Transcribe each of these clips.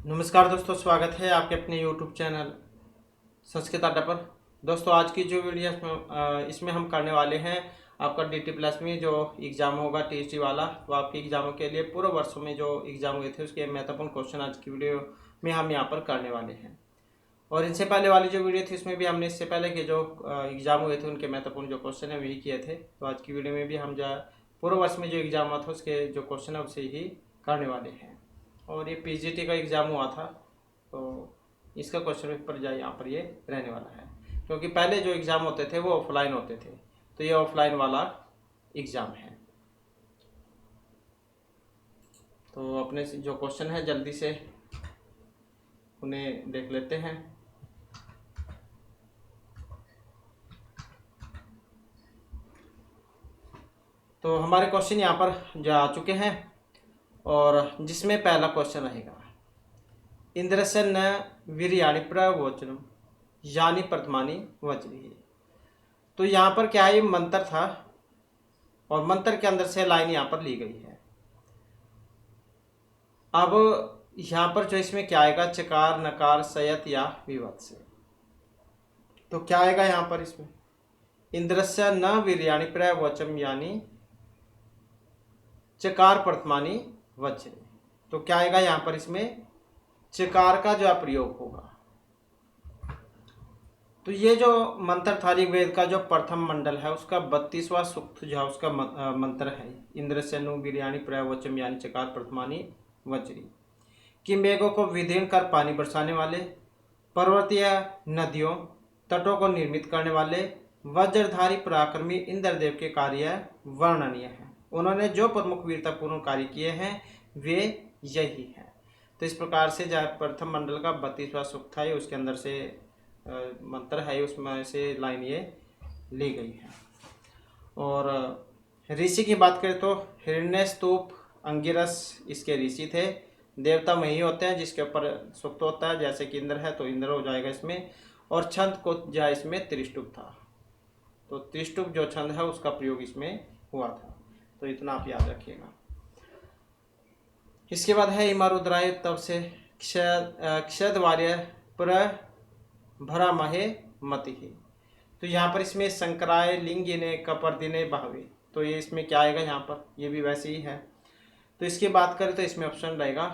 नमस्कार दोस्तों, स्वागत है आपके अपने यूट्यूब चैनल संस्कृत अड्डा पर। दोस्तों, आज की जो वीडियो इसमें हम करने वाले हैं आपका DT प्लस में जो एग्ज़ाम होगा TST वाला। तो आपके एग्ज़ामों के लिए पूर्व वर्षों में जो एग्ज़ाम हुए थे उसके महत्वपूर्ण क्वेश्चन आज की वीडियो में हम यहाँ पर करने वाले हैं। और इनसे पहले वाली जो वीडियो थी उसमें भी हमने इससे पहले के जो एग्ज़ाम हुए थे उनके महत्वपूर्ण जो क्वेश्चन है वही किए थे। तो आज की वीडियो में भी हम जो पूर्व वर्ष में जो एग्ज़ाम हुआ था उसके जो क्वेश्चन है उसे ही करने वाले हैं। और ये PGT का एग्ज़ाम हुआ था, तो इसका क्वेश्चन पेपर जो यहाँ पर ये रहने वाला है, क्योंकि पहले जो एग्ज़ाम होते थे वो ऑफलाइन होते थे, तो ये ऑफलाइन वाला एग्ज़ाम है। तो अपने जो क्वेश्चन है जल्दी से उन्हें देख लेते हैं। तो हमारे क्वेश्चन यहाँ पर जो आ चुके हैं, और जिसमें पहला क्वेश्चन रहेगा इंद्रस्य न वीर्याणि प्रवचनम यानी प्रथमानी वज्री। तो यहाँ पर क्या है, ये मंत्र था और मंत्र के अंदर से लाइन यहाँ पर ली गई है। अब यहाँ पर जो इसमें क्या आएगा, चकार नकार सयत या विवत से। तो क्या आएगा यहाँ पर इसमें, इंद्रस्य न वीर्याणि प्रवचम यानी चकार प्रथमानी वज्र। तो क्या आएगा यहाँ पर, इसमें चकार का जो प्रयोग होगा। तो ये जो मंत्र था ऋग्वेद का जो प्रथम मंडल है उसका 32वां सूक्त जो है उसका मंत्र है, इंद्रस्य नु वीर्याणि प्रवचम यानी चकार प्रथमानी वज्री। कि मेघों को विदीर्ण कर पानी बरसाने वाले, पर्वतीय नदियों तटों को निर्मित करने वाले वज्रधारी पराक्रमी इंद्रदेव के कार्य वर्णनीय हैं। उन्होंने जो प्रमुख वीरतापूर्ण कार्य किए हैं वे यही हैं। तो इस प्रकार से प्रथम मंडल का 32वां सूक्त है, उसके अंदर से मंत्र है, उसमें से लाइन ये ली गई है। और ऋषि की बात करें तो हिरण्यस्तूप अंगिरस इसके ऋषि थे। देवता वही होते हैं जिसके ऊपर सूक्त होता है, जैसे कि इंद्र है तो इंद्र हो जाएगा इसमें। और छंद को जो है इसमें त्रिष्टुप था, तो त्रिष्टुप जो छंद है उसका प्रयोग इसमें हुआ था। तो इतना आप याद रखिएगा। इसके बाद है इमारुद्राय तब से क्षयद्वार्य प्र भरा महे मति। तो यहाँ पर इसमें संकराय लिंगिने कपर्दिने बहवे। तो ये इसमें क्या आएगा यहाँ पर, ये भी वैसे ही है। तो इसकी बात करें तो इसमें ऑप्शन रहेगा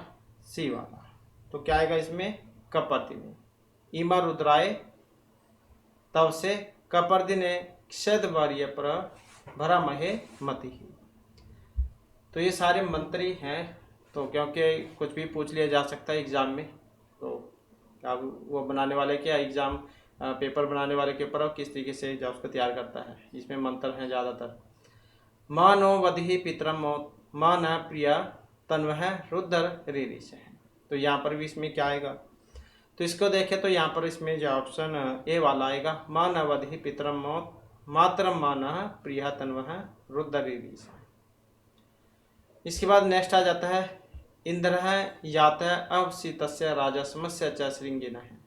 सी वाला। तो क्या आएगा इसमें, कपर्दिने। इमा रुद्राय तब से कपर्दिने क्षयद्वार्य प्र भरा महे मति। तो ये सारे मंत्र ही हैं, तो क्योंकि कुछ भी पूछ लिया जा सकता है एग्ज़ाम में। तो अब वो बनाने वाले क्या एग्ज़ाम पेपर बनाने वाले के ऊपर किस तरीके से जब उसको तैयार करता है। इसमें मंत्र हैं ज़्यादातर। माँ नो वधि पितरम मौत माँ न प्रिया तन्वह रुद्र रीरिश है। तो यहाँ पर भी इसमें क्या आएगा, तो इसको देखें तो यहाँ पर इसमें जो ऑप्शन ए वाला आएगा, माँ न वधि पितरम मौत मातरम माँ न प्रिया तन्वह रुद्र रीरिश। इसके बाद नेक्स्ट आ जाता है इंद्र यात अवसित राजा समस्या च श्रृंगिन है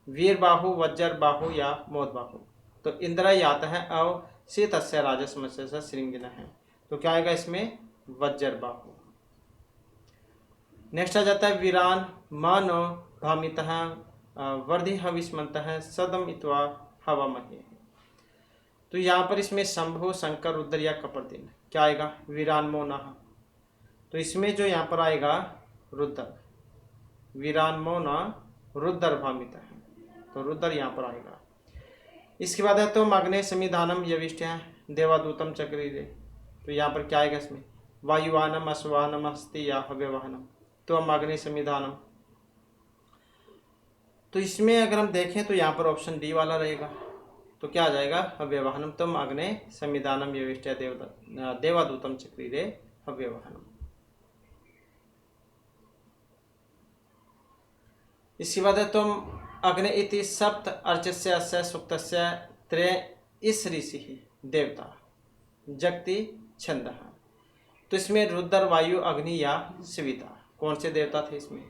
वीर बाहु वज्र बाहु या मोद बाहु। तो इंद्र यात है अवसित राजा समस्या च श्रृंगिन है। तो क्या आएगा इसमें, वज्र बाहु। नेक्स्ट आ जाता है वीरान मानो भामित वर्धि हविस्मंत सदम इत्वा हवा महे। तो यहाँ पर इसमें शंभु शंकर रुद्र या कपर्दिन। क्या आएगा, वीरान मोना। तो इसमें जो यहाँ पर आएगा रुद्र, वीरान मोना रुद्र भामित है, तो रुद्र यहाँ पर आएगा। इसके बाद है तो मग्ने संविधानम यविष्ट है देवादूतम चक्रीरे। तो यहाँ पर क्या आएगा इसमें, वायुवानम अश्वानम अस्ति या हव्यवाहनम। तो मग्ने संविधानम। तो इसमें अगर हम देखें तो यहाँ पर ऑप्शन डी वाला रहेगा। तो क्या आ जाएगा, हव्यवाहनम तुम अग्ने संविधानम यविष्ट देवादूतम चक्रीरे हव्यवाहनम। इसके बाद है तुम अग्नि इति सप्त अर्चस्य अस्य सुक्तस्य त्रे इस ऋषि देवता जगति छंद। तो इसमें रुद्र वायु अग्नि या सविता कौन से देवता थे इसमें,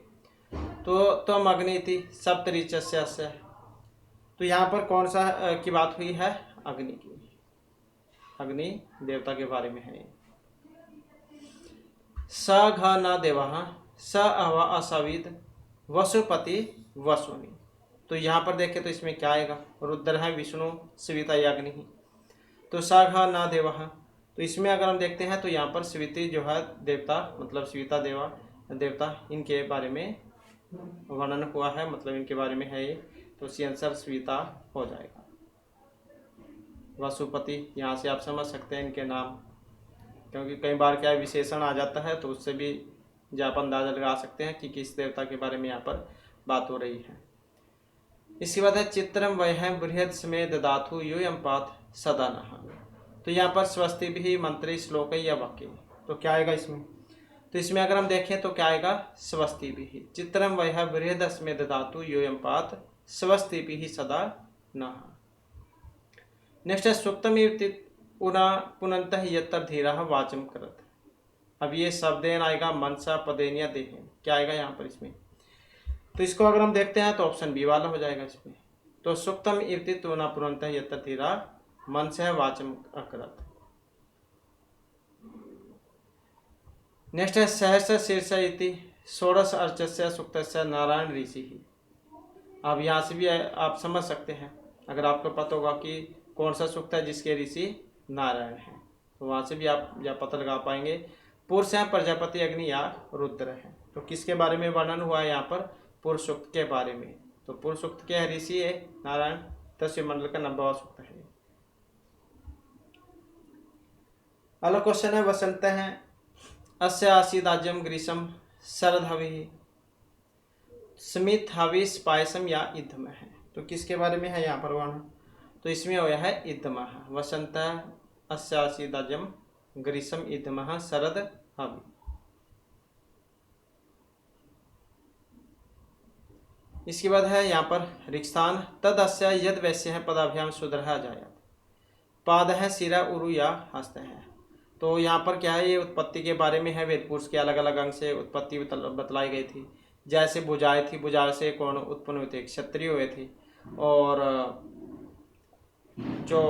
तो तुम अग्नि इति सप्त ऋचस्य अस्य। तो यहाँ पर कौन सा की बात हुई है, अग्नि की, अग्नि देवता के बारे में है। स घ न देवा स अव असविद वसुपति वसुनी। तो यहाँ पर देखें तो इसमें क्या आएगा, रुद्र है विष्णु सविता याग्नि। तो सघ न देव, तो इसमें अगर हम देखते हैं तो यहाँ पर सविती जो है देवता, मतलब सविता देवता इनके बारे में वर्णन हुआ है, मतलब इनके बारे में है ये। तो सी आंसर सविता हो जाएगा। वसुपति, यहाँ से आप समझ सकते हैं इनके नाम, क्योंकि कई बार क्या विशेषण आ जाता है तो उससे भी जो आप अंदाजा लगा सकते हैं कि किस देवता के बारे में यहाँ पर बात हो रही है। इसके बाद है चित्रम वह बृहद समय ददातु यूयम पात सदा नः। तो यहाँ पर स्वस्ति भी मंत्री श्लोक या वाक्य, तो क्या आएगा इसमें, तो इसमें अगर हम देखें तो क्या आएगा स्वस्ति भी। चित्रम वह बृहद समय ददातु यूयम पात स्वस्ति भी सदा नः। नेक्स्ट है सुक्तम उना पुनंतः यत्र धीरः वाचम करत। अब ये शब्देन आएगा मनसा पदेन या देहेन, क्या आएगा यहाँ पर इसमें, तो इसको अगर हम देखते हैं तो ऑप्शन बी वाला हो जाएगा इसमें। तो सुक्तम इति उना पुनंतः यत्र धीरः मनसा वाचम अकरत। नेक्स्ट है सहर्ष शीर्ष इति षोडश अर्चस्य सुक्तस्य नारायण ऋषि। अब यहाँ से भी आप समझ सकते हैं, अगर आपको पता होगा कि कौन सा सूक्त है जिसके ऋषि नारायण हैं, तो वहाँ से भी आप यह पता लगा पाएंगे। पुरुष हैं प्रजापति अग्नि या रुद्र हैं। तो किसके बारे में वर्णन हुआ है यहाँ पर, पुरुष सूक्त के बारे में। तो पुरुष सूक्त के ऋषि है नारायण, 10वें मंडल का 90वां सूक्त है। अगला क्वेश्चन है वसंत है अस्य आसीदाज्यम ग्रीष्म शरद हवि स्मित हविष पायसम या इद्धम है। तो किसके बारे में है यहाँ पर वर्णन, तो इसमें हो है इद्धम। वसंत अस्य आसीदाज्यम ग्रीष्म इद्धम शरद हवि। इसके बाद है यहाँ पर रिक्स्थान तद अस्य यद वैश्य है पदाभ्याम सुधरहा जायत। पाद है सिरा उरु या हस्त है। तो यहाँ पर क्या है, ये उत्पत्ति के बारे में है। वेद पुरुष के अलग अलग अंग से उत्पत्ति बतलाई गई थी। जैसे भुजाएं थी, भुजा से कौन उत्पन्न हुए थे, क्षत्रिय हुए थे। और जो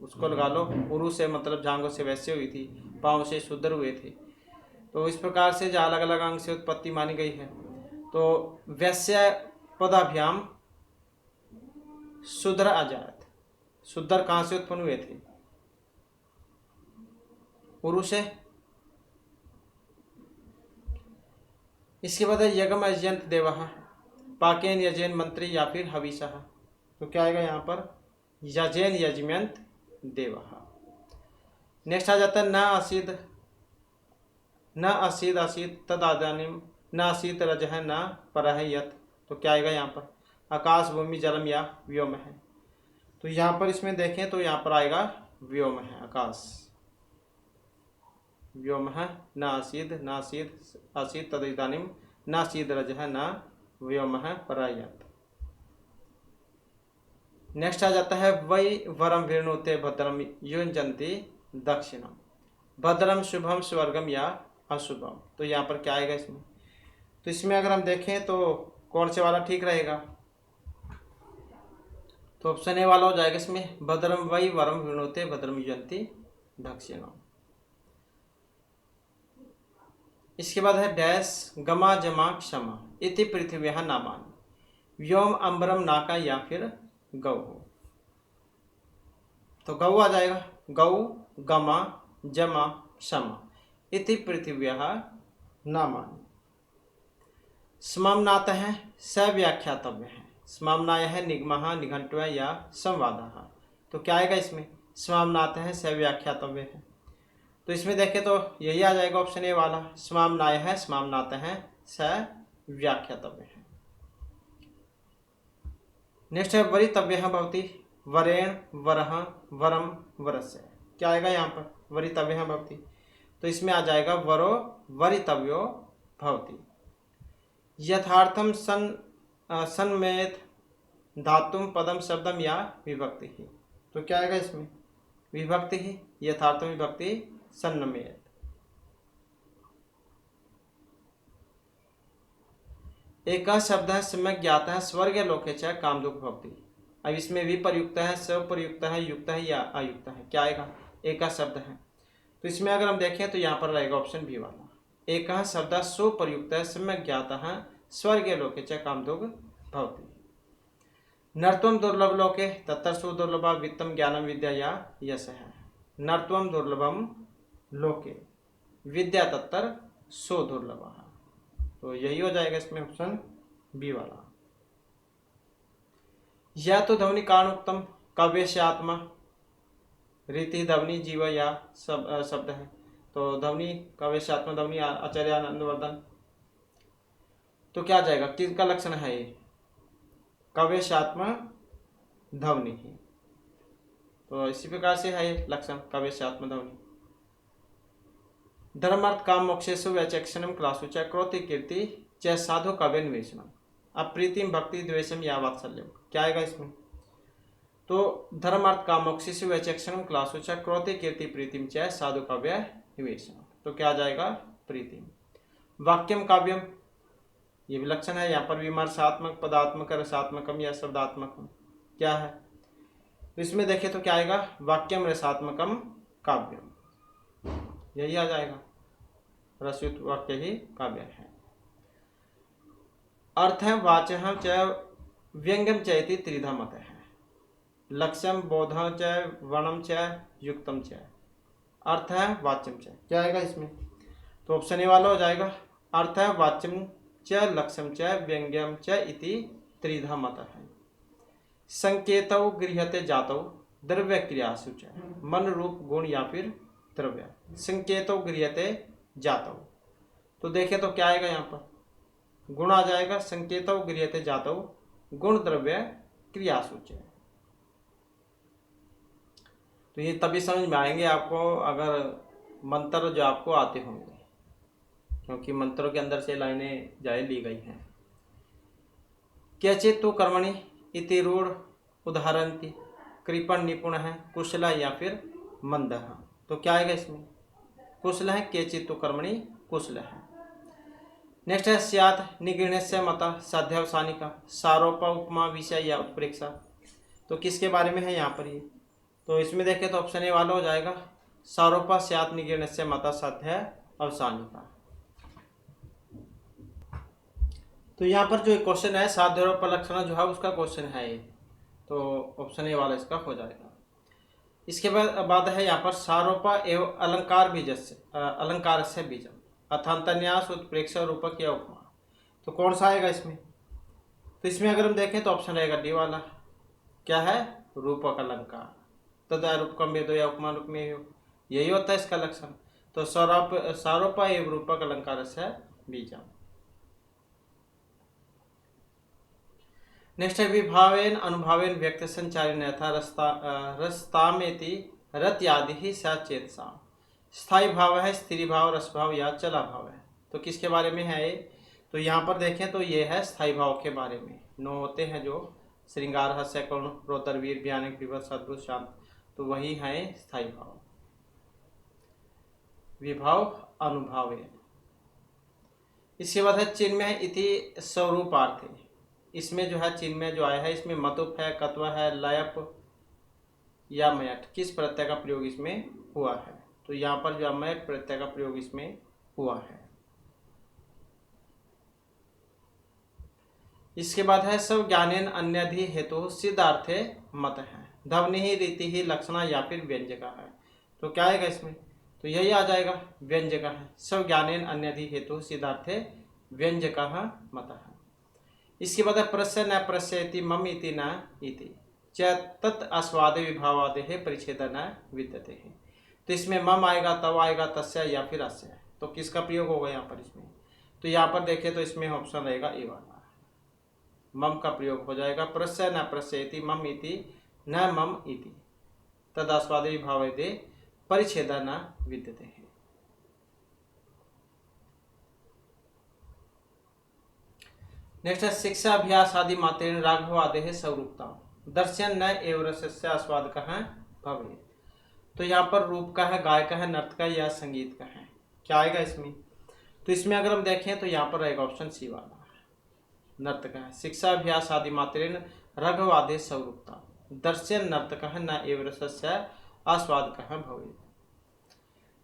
उसको लगा लो उरु से मतलब जांघों से वैसे हुई थी, पाँव से शूद्र हुए थे। तो इस प्रकार से जो अलग अलग अंग से उत्पत्ति मानी गई है। तो वैश्य पदाभ्याम शूद्र अजायत, शूद्र कहाँ से उत्पन्न हुए थे, उरु से। इसके बाद है यज्ञ अजयंत देव पाकेन यजैन मंत्री या फिर हविषा। तो क्या आएगा यहाँ पर, यजैन यजमंत देव। नेक्स्ट आ जाता है न असीद असीत तदादानिम न असीत रजह न परह यत। तो क्या आएगा यहाँ पर, आकाश भूमि जलम या व्योम है। तो यहाँ पर इसमें देखें तो यहाँ पर आएगा व्योम है, आकाश व्योम है। न असीद असीत तदादानिम न असीद रजह न व्योम है परयत। नेक्स्ट आ जाता है वै वरम विणुते भद्रम युंजंती दक्षिणम। भद्रम शुभम स्वर्गम या अशुभम। तो यहाँ पर क्या आएगा इसमें, तो इसमें अगर हम देखें तो कौन से वाला ठीक रहेगा, तो ऑप्शन ए वाला हो जाएगा इसमें, भद्रम वै वरम विणुते भद्रम युंजंती दक्षिणम। इसके बाद है डैश गमा जमा क्षमा इति पृथ्व्यः नामान व्योम अंबरम नाका या फिर गौ। तो गौ आ जाएगा, गौ गमा जमा क्षमा इति पृथ्व्यः नामान। स्ममनात है सव्याख्यातव्य है, स्ममनाय है निगमः निघंटुः या संवादः। तो क्या आएगा इसमें, स्ममनात है सव्याख्यातव्य है। तो इसमें देखें तो यही आ जाएगा ऑप्शन ए वाला, स्ममनाय है स्ममनात है सव्याख्यातव्य है। नेक्स्ट है वरितव्य भवति वरेण वरह वरम वरस्य। क्या आएगा यहाँ पर, वरितव्य भवति। तो इसमें आ जाएगा वरो वरितव्यो भवति। यथार्थम सन्मेत धातुम पदम शब्दम या विभक्ति ही। तो क्या आएगा इसमें, विभक्ति ही, यथार्थम विभक्ति सन्मेत। एक शब्द है सम्यक ज्ञात है स्वर्ग लोके च कामदुख भवति। अब इसमें विप्रयुक्त है, स्वप्रयुक्त है, युक्त है या अयुक्त है। क्या आएगा, एक शब्द है। तो इसमें अगर हम देखें तो यहाँ पर रहेगा ऑप्शन बी वाला, एक शब्द सुप्रयुक्त सम्यक् ज्ञातः स्वर्गे लोके च कामधुग् भवति। नर्त्वं दुर्लभ लोके तत्र सुदुर्लभा वित्तम ज्ञानम विद्या या यशः। नर्त्वं दुर्लभम लोके विद्या तत्र सुदुर्लभः। तो यही हो जाएगा इसमें ऑप्शन बी वाला। या तो ध्वनि कारणोक्तम काव्यस्य आत्मा रीति ध्वनि जीव या शब्द है। तो ध्वनि काव्यस्य आत्मा ध्वनि आचार्य आनंदवर्धन। तो क्या जाएगा, किसका लक्षण है ये? काव्यस्य आत्मा ध्वनि ही। तो इसी प्रकार से है ये लक्षण काव्यस्य आत्मा ध्वनि। धर्मार्थ काम मोक्षेषु वैचक्षणम क्लासु च क्रोति कीर्ति च साधु काव्य निवेशनम अप्रीतिम भक्ति द्वेषम या वात्सल्यम। क्या आएगा इसमें? तो धर्मार्थ काम मोक्षेषु वैचक्षणम क्लासु च क्रोति कीर्ति प्रीतिम च साधु काव्य निवेशनम। तो क्या जाएगा? प्रीतिम। वाक्यम काव्यम ये भी लक्षण है। यहाँ पर विमर्शात्मक पदात्मक रसात्मकम या शब्दात्मकम क्या है? तो इसमें देखें तो क्या आएगा? वाक्यम रसात्मकम काव्यम, यही आ जाएगा। रसयुक्त वाक्य ही काव्य है। अर्थम वाच्यम च व्यंग्यम च इति त्रिधा मत है। लक्ष्यम बोधम च वर्णम च युक्तम च अर्थ है वाच्यम च। क्या आएगा इसमें? तो ऑप्शन ए वाला हो जाएगा। अर्थ है वाच्यम च लक्ष्यम च व्यंग्यम च इति त्रिधा मत है। संकेतौ गृह्यते जातौ द्रव्य क्रियासु च मन रूप गुण या फिर द्रव्य। संकेतौ गृह्यते जातौ, तो देखें तो क्या आएगा? यहाँ पर गुण आ जाएगा। संकेतौ गृह्यते जातौ गुण द्रव्य क्रियासु च। तो ये तभी समझ में आएंगे आपको अगर मंत्र जो आपको आते होंगे, क्योंकि मंत्रों के अंदर से लाइनें जाए ली गई हैं। क्यचित तो कर्मणि इति रूढ़ उदाहरणति कृपण निपुण है कुशल या फिर मंद है। तो क्या आएगा इसमें? कुशल है। केचित तो कर्मणि कुशल है। नेक्स्ट है स्यात् निगृह्णस्य मता साध्यावसानिका सारोपा उपमा विषय या उत्प्रेक्षा। तो किसके बारे में है यहाँ पर ये? तो इसमें देखें तो ऑप्शन ए वाला हो जाएगा। सारोपा स्यात् निगृह्णस्य मता साध्य अवसानिका। तो यहाँ पर जो क्वेश्चन है साध्योपलक्षण जो है उसका क्वेश्चन है ये, तो ऑप्शन ए वाला इसका हो जाएगा। इसके बाद है यहाँ पर सारोपा एवं अलंकार बीज से अलंकार से बीजम अथान्तन्यास उत्प्रेक्षा रूपक या उपमा। तो कौन सा आएगा इसमें? तो इसमें अगर हम देखें तो ऑप्शन रहेगा डी वाला। क्या है? रूपक अलंकार। तदा रूपकम वेदो या उपमा रूप में यही होता है इसका लक्षण। तो सारोपा एवं रूपक अलंकार से बीजम। नेक्स्ट है विभावेन अनुभावेन व्यक्त संचारिण यथा रस्तामेति रत्यादि ही सचेतसा। स्थायी भाव है, स्थिर भाव, रस भाव या चला भाव है। तो किसके बारे में है ये? तो यहाँ पर देखें तो ये है स्थायी भाव के बारे में। 9 होते हैं जो श्रृंगार हास्य करुण रोदर वीर भयानक विभत्स अद्भुत शांत, तो वही है स्थायी भाव। विभाव अनुभावेन। इसके बाद है चिन्मय इति स्वरूपार्थ। इसमें जो है चिन्मय जो आया है इसमें मतुप है, कत्व है, लयप या मयट। किस प्रत्यय का प्रयोग इसमें हुआ है? तो यहाँ पर जो मयट प्रत्यय का प्रयोग इसमें हुआ है। इसके बाद है सब ज्ञानेन अन्यधि हेतु सिद्धार्थे मत है। ध्वनि ही रीति ही लक्षणा या फिर व्यंजका है। तो क्या आएगा इसमें? तो यही आ जाएगा व्यंजका है। सब ज्ञानेन अन्यधि हेतु सिद्धार्थे व्यंजका मत है। इसके बाद प्रश्य न प्रश्यति मम इति न इति च तत् आस्वाद विभावादे परिच्छेद न विद्यते है। तो इसमें मम आएगा, तब आएगा, तस्य या फिर अस्य। तो किसका प्रयोग होगा यहाँ पर इसमें? तो यहाँ पर देखें तो इसमें ऑप्शन रहेगा ए वाला। मम का प्रयोग हो जाएगा। प्रश्य न प्रश्यति मम इति न मम इति तद आस्वाद विभावादे परिच्छेद न विद्यते है। नेक्स्ट है शिक्षा अभ्यास आदि मात्रेण राघव आदि स्वरूपता दर्शन न एवं रसस्य आस्वाद का है भवे। तो यहाँ पर रूप का है, गाय का है, नृत्य का या संगीत का है। क्या आएगा इसमें? तो इसमें अगर हम देखें तो यहाँ पर रहेगा ऑप्शन सी वाला, नृत्य का है। शिक्षा अभ्यास आदि मात्रेण राघव आदि स्वरूपता दर्शन नृत्य का है न एवं रसस्य आस्वाद का है भवे।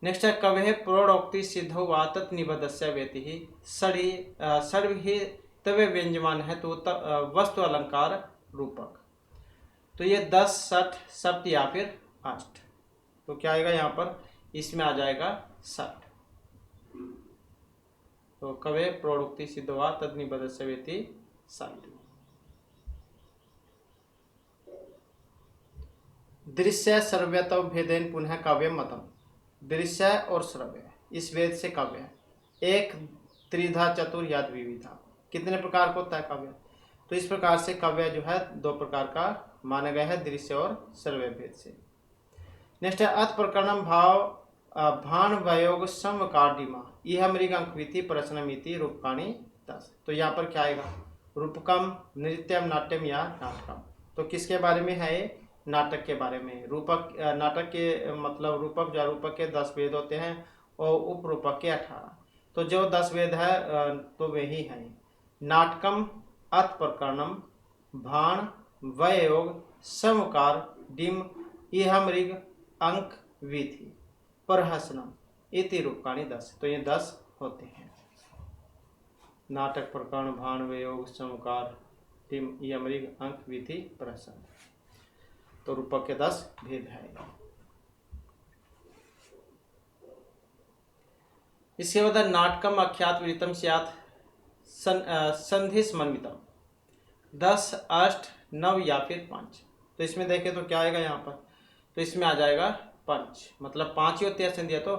नेक्स्ट है कवे प्रोडोक्ति सिद्धो वा तत्निबद्धस्य व्यति ही सर्व ही तवे व्यंजमान है तो वस्तु अलंकार रूपक। तो ये 10 60 सप्त या फिर अष्ट। तो क्या आएगा यहाँ पर, इसमें आ जाएगा 60। तो कवे प्रोडोक्ति सिद्धो वा तत्निबद्धस्य व्यति 60। दृश्य श्रव्यतव भेदेन पुनः काव्य मतम। दृश्य और श्रव्य इस वेद से काव्य है, एक त्रिधा चतुर या द्विविधा। कितने प्रकार का होता है काव्य? तो इस प्रकार से काव्य जो है 2 प्रकार का माना गया है, दृश्य और श्रव्य भेद से। नेक्स्ट है अथ प्रकरणम भाव भान वयोग समकार्डिमा यह मृग अंकविति प्रश्नमिति रूपकाणी 10। तो यहाँ पर क्या आएगा, रूपकम नृत्यम नाट्यम या नाटकम। तो किसके बारे में है ये? नाटक के बारे में। रूपक नाटक के मतलब रूपक जो रूपक के 10 वेद होते हैं और उपरूपक के 18। तो जो 10 वेद है तो वे ही हैं नाटकम अथ प्रकरणम भाण वयोग समकार डिम इह मृग अंक विधि प्रहसनम इति रूपकाणी 10। तो ये 10 होते हैं, नाटक प्रकरण भाण वयोग समकार डिम इह मृग अंक विधि प्रहसन। तो रूपक के 10 भेद है। इसके बाद नाटकम अख्यात विदितम स्यात् संधि समन्वितम 10 अष्ट 9 या फिर 5। तो इसमें देखें तो क्या आएगा यहाँ पर, तो इसमें आ जाएगा 5, मतलब 5 ही होती है संधियाँ। तो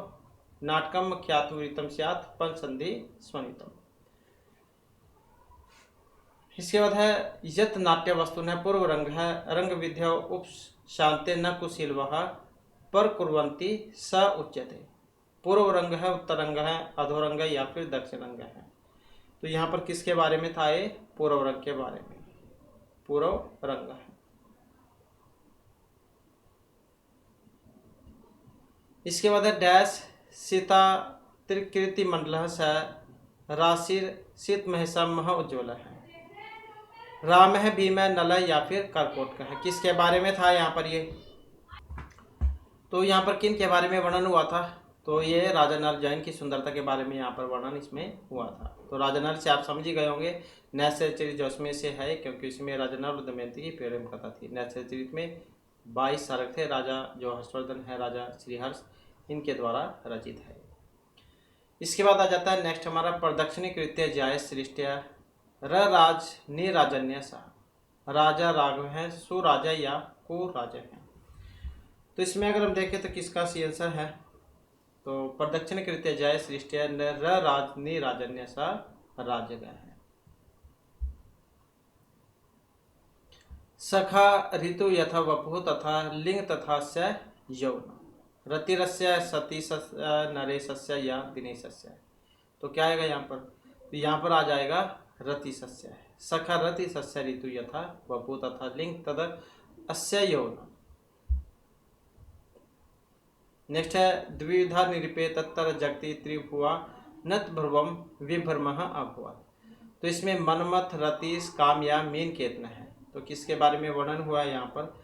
नाटकम अख्यात विदितम स्यात् पंच संधि समन्वितम। इसके बाद है यत नाट्य वस्तु है पूर्व रंग है रंग विद्या उप शांति न कुशील वह पर कुर्वंती स उच्यते। पूर्व रंग है, उत्तर रंग है, अधोरंग है या फिर दक्षिण रंग है। तो यहाँ पर किसके बारे में था ये? पूर्व रंग के बारे में, पूर्व रंग है। इसके बाद है डैश सीता त्रिकृति मंडल स राशिर शीत महसम मह उज्ज्वल है। राम है, भीम है, नल है या फिर कर्कोट का है। किसके बारे में था यहाँ पर ये? तो यहाँ पर किन के बारे में वर्णन हुआ था? तो ये राजा नल जैन की सुंदरता के बारे में यहाँ पर वर्णन इसमें हुआ था। तो राजा नल से आप समझ ही गए होंगे, नैसर्गिक चरित जो उसमें से है, क्योंकि इसमें राजा नल और दमयंती की प्रेम कथा थी। नैसर्गिक चरित में 22 सारक थे। राजा जो हर्षवर्धन है, राजा श्रीहर्ष, इनके द्वारा रचित है। इसके बाद आ जाता है नेक्स्ट हमारा प्रदक्षिणी कृत्य जाय सृष्टिया राज निराजन्य सा। राजा राघव है, सुराजा या कुराजा है। तो इसमें अगर हम देखें तो किसका सी आंसर है? तो प्रदक्षिण कृत्य जाय सृष्टिया राज निराजन्य सा राजग है। सखा ऋतु यथा वपु तथा लिंग तथा स्य यौन रतिरस्य सती नरेशस्य या दिनेशस्य। तो क्या आएगा यहाँ पर? तो यहाँ पर आ जाएगा रति सस्य है। सखा रति सस्य ऋतु यथा वपु तथा लिंग तद अस्य यौन। नेक्स्ट है द्विविधा निरूपे तत्तर जगति त्रिभुआ नत भ्रुवम विभ्रमः अभुआ। तो इसमें मनमथ रतीश काम या मीन केतन है। तो किसके बारे में वर्णन हुआ है यहाँ पर?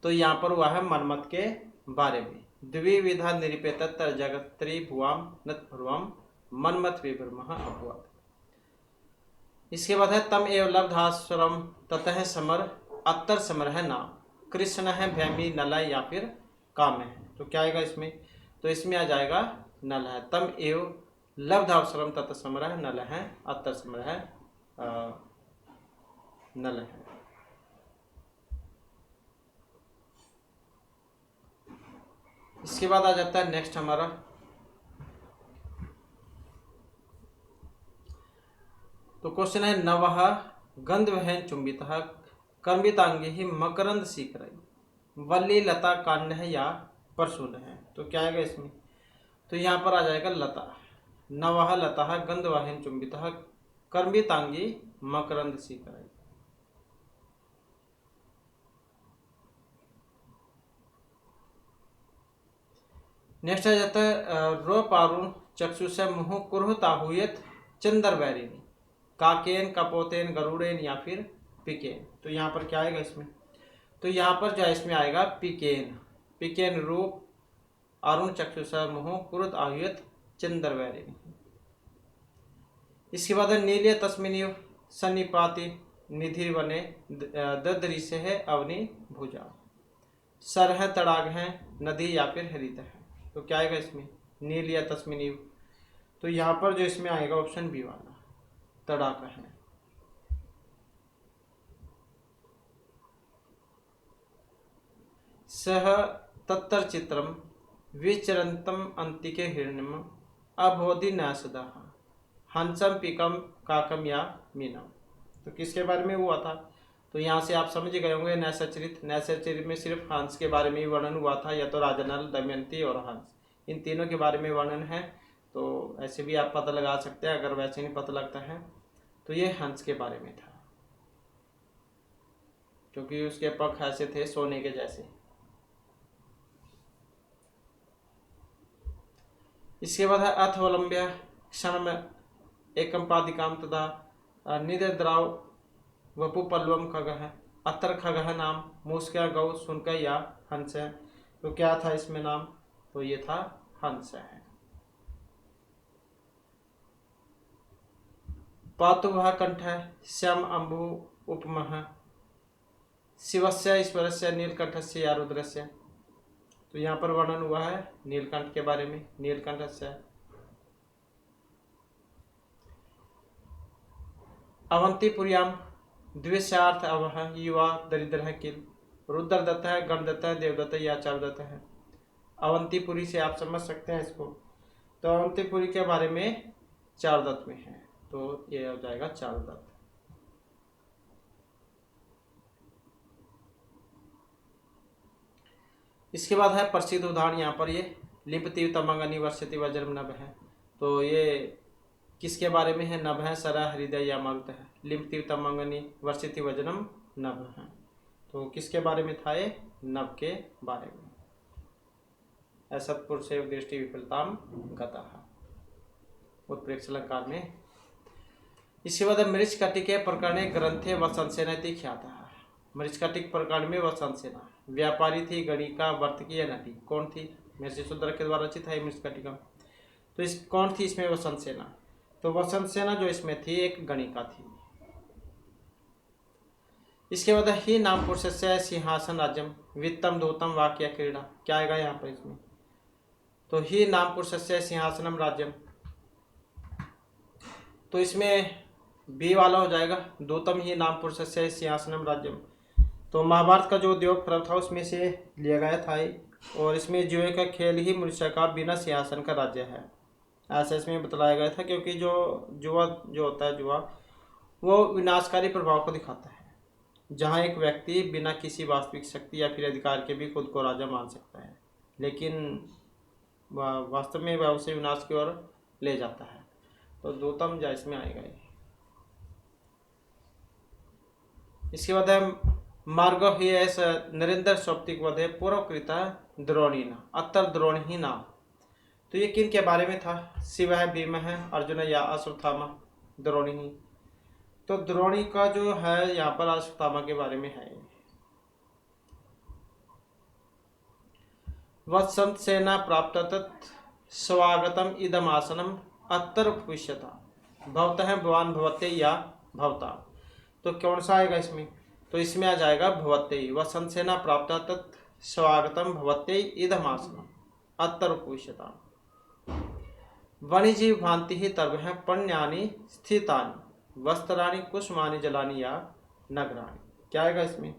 तो यहाँ पर हुआ है मनमथ के बारे में। द्विविधा निरूपे तत्तर जगत त्रिभुआम नत भ्रुवम मनमथ विभ्रमः अभुआ। इसके बाद है तम एव लब्धाश्रम ततः समर अत्तर समर है नाम कृष्ण है भैमी नल है या फिर काम है। तो क्या आएगा इसमें? तो इसमें आ जाएगा नल है। तम एव लब्धाश्रम ततः समर है नल है, अत्तर समर है नल है। इसके बाद आ जाता है नेक्स्ट हमारा तो क्वेश्चन है नवः गंधवहन चुंबितः कर्मितांगी ही मकरंद सीकर वल्ली लता कांड है या परशुन है। तो क्या आएगा इसमें? तो यहाँ पर आ जाएगा लता। नवः लता गंधवहन चुंबितः कर्मितांगी मकरंद सीकर। नेक्स्ट आ जाता है रो पारुण चक्षुष मुँह कुरहता हुयत चंदर बैरिनी काकेन कपोतेन गरुड़ेन या फिर पिकेन। तो यहाँ पर क्या आएगा इसमें? तो यहाँ पर जो है इसमें आएगा पिकेन। पिकेन रूप अरुण चक्षुष मुहुः कुरुत आयुत चंद्रवैरिणी। इसके बाद है नीलिय तस्मिनीव सन्निपाति निधि बने ददृश्य है अवनी भुजा। सर है, तड़ाग है, नदी या फिर हरित है। तो क्या आएगा इसमें? नीलिय तस्मिनीव। तो यहाँ पर जो इसमें आएगा ऑप्शन बी वाला, तड़ाग है। सह तत्तर चित्रम विचरंतम अंतिके हिरण्यम अबोधि न्यासदः हंसम पिकम काकम या मीनम। तो किसके बारे में हुआ था? तो यहाँ से आप समझ गए होंगे नैसचरित। नैसचरित में सिर्फ हंस के बारे में ही वर्णन हुआ था, या तो राजा नल, दमयंती और हंस, इन तीनों के बारे में वर्णन है। तो ऐसे भी आप पता लगा सकते हैं, अगर वैसे नहीं पता लगता है तो ये हंस के बारे में था, क्योंकि उसके पंख ऐसे थे सोने के जैसे। इसके बाद है अथवलंब्य क्षण एकम पादिकाम तथा निद्राव वपु पल्लवम खग है। अतर खग है नाम, मूस्का गौ सुनकर या हंस है। तो क्या था इसमें नाम? तो ये था हंस है। पातु वह कंठ है, श्याम अम्बु उपमह शिवस्य ईश्वरस्य नीलकंठस्य या रुद्रस्य। तो यहाँ पर वर्णन हुआ है नीलकंठ के बारे में, नीलकंठस्य। अवंतीपुर्याम द्विशार्थ अवह युवा दरिद्र है किल। रुद्रदत्त है, गणदत्त है, देवदत्त या चारुदत्त है। अवंतीपुरी से आप समझ सकते हैं इसको। तो अवंतीपुरी के बारे में चारुदत्त में है, तो ये हो जाएगा चारुदत्त। इसके बाद है प्रसिद्ध उदाहरण, यहाँ पर ये लिपति तमंगनी वर्षति वज्रम नभ है। तो ये किसके बारे में है? नभ है, सरा, हृदय या मारुत है। लिपति तमंगनी वर्षति वज्रम नभ है। तो किसके बारे में था? ये नभ के बारे में। असत्पुर से दृष्टि विफलताम गतः उत्प्रेक्ष अलंकार में। इसके बाद मृच्छकटिके प्रकरणे ग्रंथे वसंसेनति ख्यातः। मृच्छकटिक प्रकरण में वसंसेना व्यापारी थी, गणिका, वर्तकी या नटी। कौन थी? महर्षि के द्वारा रचित है मृच्छकटिका। तो इस कौन थी इसमें? वसंसेना। तो वसंसेना जो इसमें थी एक गणिका थी। इसके बाद ही नाम पुरुषस्य सिंहासन राज्यम वित्तम धूतम वाक्य क्रीड़ा। क्या आएगा यहाँ पर इसमें? तो ही नाम पुरुषस्य सिंहासनम राज्यम। तो इसमें बी वाला हो जाएगा, दूतम ही नाम पुरुषस्य सिंहासनम राज्यम। तो महाभारत का जो उद्योग पर्व था उसमें से लिया गया था, और इसमें जुए का खेल ही मनुष्य का बिना सिंहासन का राज्य है, ऐसा इसमें बतलाया गया था। क्योंकि जो जुआ जो होता है, जुआ वो विनाशकारी प्रभाव को दिखाता है, जहाँ एक व्यक्ति बिना किसी वास्तविक शक्ति या फिर अधिकार के भी खुद को राजा मान सकता है, लेकिन वास्तव में वह उसे विनाश की ओर ले जाता है। तो दूतम जा इसमें आएगा ये। इसके बाद है मार्ग ही ऐसा नरेंद्र सौप्तिक वध पूर्वकृता द्रोणीना अत्तर द्रोणी नाम। तो ये किन के बारे में था? शिव है, भीम है, अर्जुन या अश्वत्थामा। द्रोणी ही। तो द्रोणी का जो है यहाँ पर अश्वत्थामा के बारे में है। वत्संत सेना प्राप्त तत् स्वागतम इदम आसनम अत्तर भविष्यता भवत है भवान भवते या भवता। तो कौन सा आएगा इसमें? तो इसमें आ जाएगा भवते। वसंत सेना प्राप्त तत् स्वागतम भवते इदम आसनम अत्तर भविष्यता। वणिजीव भांति ही तर्व है पण्यानि स्थितानि वस्त्राणि कुसुमानि जलानि या नगराणि। क्या आएगा इसमें?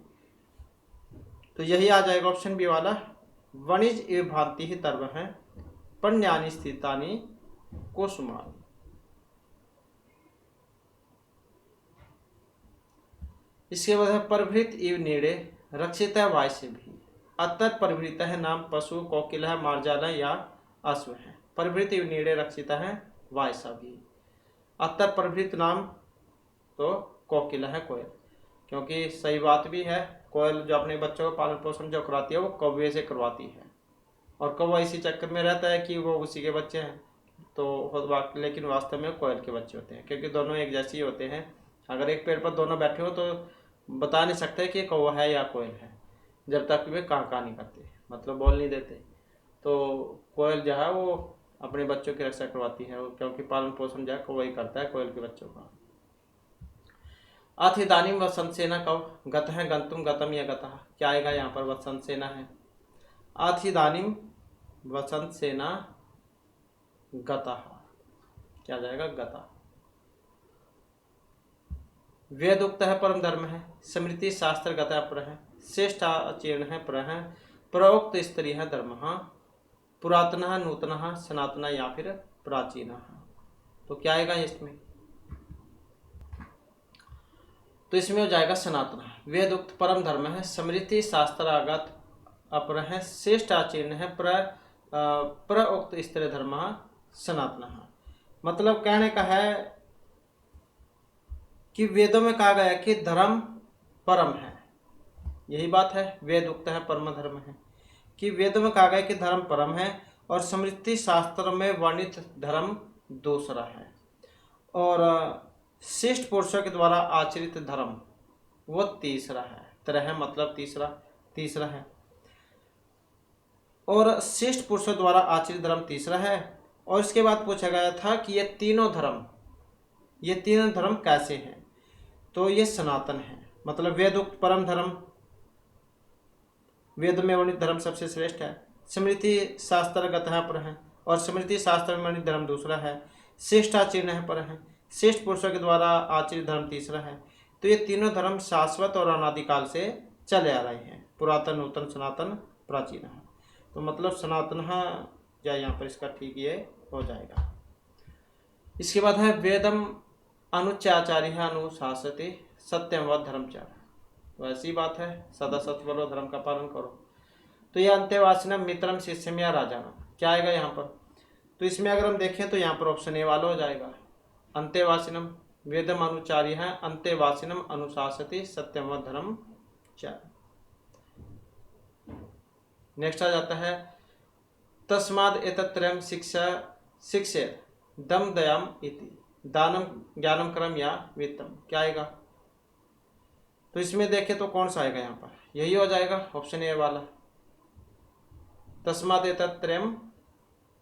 तो यही आ जाएगा ऑप्शन बी वाला, वणिज एव भांति ही तर्व है पण्यानि स्थितानि कुसुमानि। इसके बाद है परभृत इव नीड़े रक्षित है वाय से भी। अतर परभृत है नाम पशु, कोकिल है, मार्जाल है या अश्व है। परभृत इव नीड़े रक्षित है वाय सा भी। अतर परभृत नाम तो कोकिल है, कोयल। क्योंकि सही बात भी है, कोयल जो अपने बच्चों को पालन पोषण जो करवाती है वो कौवे से करवाती है, और कौवा इसी चक्कर में रहता है कि वो उसी के बच्चे हैं। तो लेकिन वास्तव में कोयल के बच्चे होते हैं, क्योंकि दोनों एक जैसे ही होते हैं। अगर एक पेड़ पर दोनों बैठे हो तो बता नहीं सकते कि कौवा है या कोयल है, जब तक वे काँ काँ नहीं करते, मतलब बोल नहीं देते। तो कोयल जो है वो अपने बच्चों की रक्षा करवाती है, क्योंकि पालन पोषण जो है वही करता है कोयल के बच्चों का। अथ इदानीम वसंत सेना कब गत है गंतुम गतम या गतः, क्या आएगा यहाँ पर? वसंत सेना है। अथ इदानीम वसंत सेना गतः, क्या जाएगा? गतः। वेद उक्त है परम धर्म है, स्मृति शास्त्र गता पर है, श्रेष्ठ आचरण है पर है, प्रोक्त स्त्री है धर्म, पुरातन नूतन सनातन या फिर प्राचीन। तो क्या आएगा इसमें? तो इसमें हो जाएगा सनातन। वेद उक्त परम धर्म है, स्मृति शास्त्रागत अपर है, श्रेष्ठ आचरण है, प्रोक्त स्त्री धर्म सनातन। मतलब कहने का है कि वेदों में कहा गया कि धर्म परम है, यही बात है। वेद उक्त है परम धर्म है, कि वेदों में कहा गया कि धर्म परम है और स्मृति शास्त्र में वर्णित धर्म दूसरा है, और श्रेष्ठ पुरुषों के द्वारा आचरित धर्म वो तीसरा है। तरह मतलब तीसरा है, और श्रेष्ठ पुरुषों द्वारा आचरित धर्म तीसरा है। और इसके बाद पूछा गया था कि ये तीनों धर्म कैसे हैं? तो ये सनातन है, मतलब वेदोक्त परम धर्म, वेद में वर्णित धर्म सबसे श्रेष्ठ है, स्मृति शास्त्रगत पर है और स्मृति शास्त्र में वर्णित धर्म दूसरा है, श्रेष्ठ आचरण है पर है, श्रेष्ठ पुरुषों के द्वारा आचरित धर्म तीसरा है। तो ये तीनों धर्म शाश्वत और अनादिकाल से चले आ रहे हैं, पुरातन नूतन सनातन प्राचीन है। तो मतलब सनातन या यहाँ पर इसका ठीक ये हो जाएगा। इसके बाद है वेदम अनुचाचार्य अनुशासते सत्यम व धर्मचार। तो ऐसी बात है, सदा सत्य बोलो, धर्म का पालन करो। तो यह अंत्यवासिनम मित्रम शिष्यम या राजानम, क्या आएगा यहाँ पर? तो इसमें अगर हम देखें तो यहाँ पर ऑप्शन ए वाला हो जाएगा। अंत्यवासिनम वेदम अनुचार्य है, अंत्यवासिनम अनुशासते सत्यम व धर्मचार। नेक्स्ट आ जाता है तस्माद एतत्रयम् शिक्षेत दम दयाम इति दानम ज्ञानम कर्म या वित्तम, क्या आएगा? तो इसमें देखें तो कौन सा आएगा यहाँ पर? यही हो जाएगा ऑप्शन ए वाला, तस्माद एतत्रयम्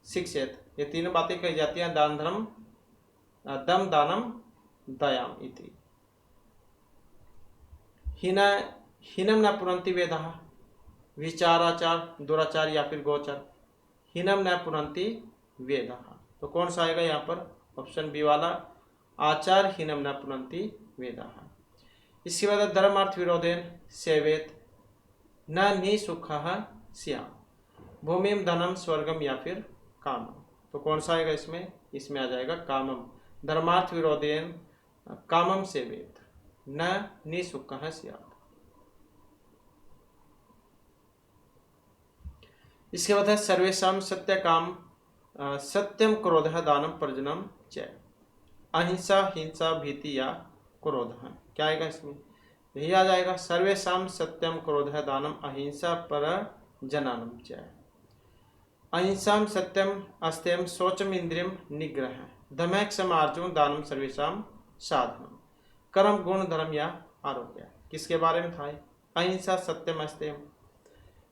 शिक्षेत। ये तीनों बातें कही जाती हैं, दान धर्म दम दानम दयाम इति। हीनम न पुनन्ति वेदः विचाराचार दुराचार या फिर गोचर, हीनम न पुनन्ति वेदः। तो कौन सा आएगा यहाँ पर? ऑप्शन बी वाला, आचार हीनम न पुनन्ति वेदः। इसके बाद धर्मार्थ विरोधेन सेवेत न निसुखः स्यात्, भूमिम धनम स्वर्गम या फिर कामम। तो कौन सा आएगा इसमें? इसमें आ जाएगा कामम। धर्मार्थ विरोधेन कामम सेवेत न निसुखः स्यात्। इसके बाद है सर्वेशम सत्य काम सत्यम क्रोध दानम प्रजनम च, अहिंसा हिंसा भीति या क्रोध, क्या आएगा इसमें? यही आ जाएगा, सर्वेशम सत्यम क्रोध दानम अहिंसा पर जननम च। अहिंसा सत्यम अस्त्यम शौचम इंद्रियम निग्रह, धमैक समार्जम दानम सर्वेशम साधनम, कर्म गुण धर्म या आरोग्य। किसके बारे में था? अहिंसा सत्यम अस्त्यम,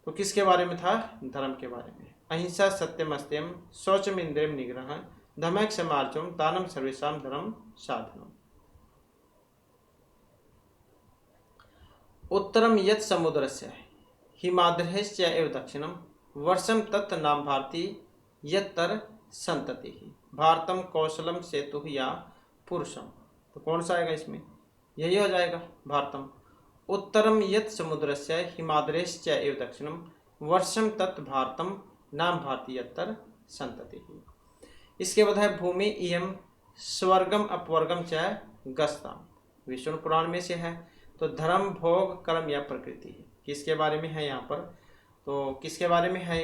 तो किसके बारे में था? धर्म के बारे में। अहिंसा सत्यम अस्त्यम शौचम इंद्रियम निग्रह धमैक समार्जम दानम सर्वेशम धर्म साधनम। उत्तरम यत् समुद्रस्य हिमाद्रेश्च एव दक्षिणम वर्षम तत् नाम भारती यत्तर संतति, भारतम कौशलम सेतु या पुरुषम। तो कौन सा आएगा इसमें? यही हो जाएगा भारतम। उत्तरम यत् समुद्रस्य हिमाद्रेश्च एव दक्षिणम वर्षम तत् भारतम नाम भारती यत्तर संतति। इसके बाद है भूमि इयम स्वर्गम अपवर्गम च गस्ताम, विष्णु पुराण में से है। तो धर्म भोग कर्म या प्रकृति, किसके बारे में है यहाँ पर? तो किसके बारे में है?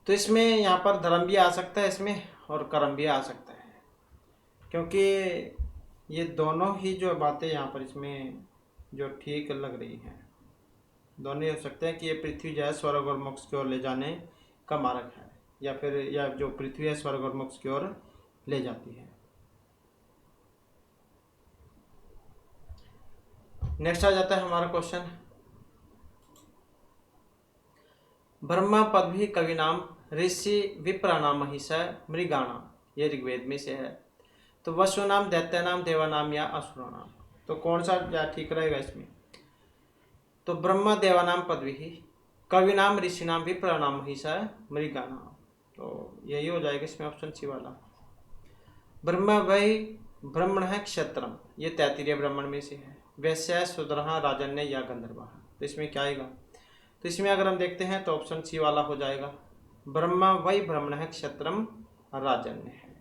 तो इसमें यहाँ पर धर्म भी आ सकता है इसमें और कर्म भी आ सकता है, क्योंकि ये दोनों ही जो बातें यहाँ पर इसमें जो ठीक लग रही हैं, दोनों हो सकते हैं कि ये पृथ्वी जो है स्वर्ग और मोक्ष की ओर ले जाने का मार्ग है, या फिर या जो पृथ्वी है स्वर्ग और मोक्ष की ओर ले जाती है। नेक्स्ट आ जाता है हमारा क्वेश्चन, ब्रह्मा पद भी कवि नाम ऋषि विप्राणाम महिष मृगाणाम, ये ऋग्वेद में से है। तो वसु नाम दैत्य नाम देवानाम या असुर नाम, तो कौन सा ठीक रहेगा इसमें? तो ब्रह्मा देवानाम पदवी ही, कवि नाम ऋषि नाम विप्राणाम महिष मृगाणाम, तो यही हो जाएगा इसमें ऑप्शन सी वाला। ब्रह्मा वही ब्राह्मण है क्षत्रम, ये तैत्तिरीय ब्राह्मण में से है। वैश्य शूद्र राजन्य या गंधर्व, तो इसमें क्या आएगा? तो इसमें अगर हम देखते हैं तो ऑप्शन सी वाला हो जाएगा। ब्रह्मा वही ब्राह्मण है क्षत्रम राजन्य है।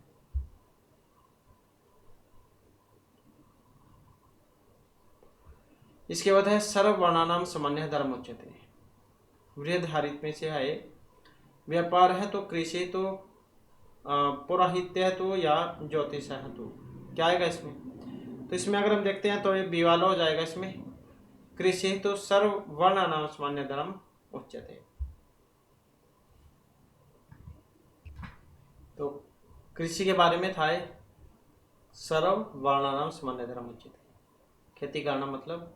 इसके बाद है सर्व वर्णानाम सामान्य धर्म उच्यते, वृहधारित में से है। व्यापार है तो कृषि तो पौराहित्य है तो या ज्योतिष है तो क्या आएगा इसमें? तो इसमें अगर हम देखते हैं तो ये बी वाला हो जाएगा इसमें। कृषि तो सर्व वर्णानाम सामान्य धर्म उच्यते, तो कृषि के बारे में था सर्व वर्णानाम सामान्य धर्म उच्यते, खेती करना मतलब।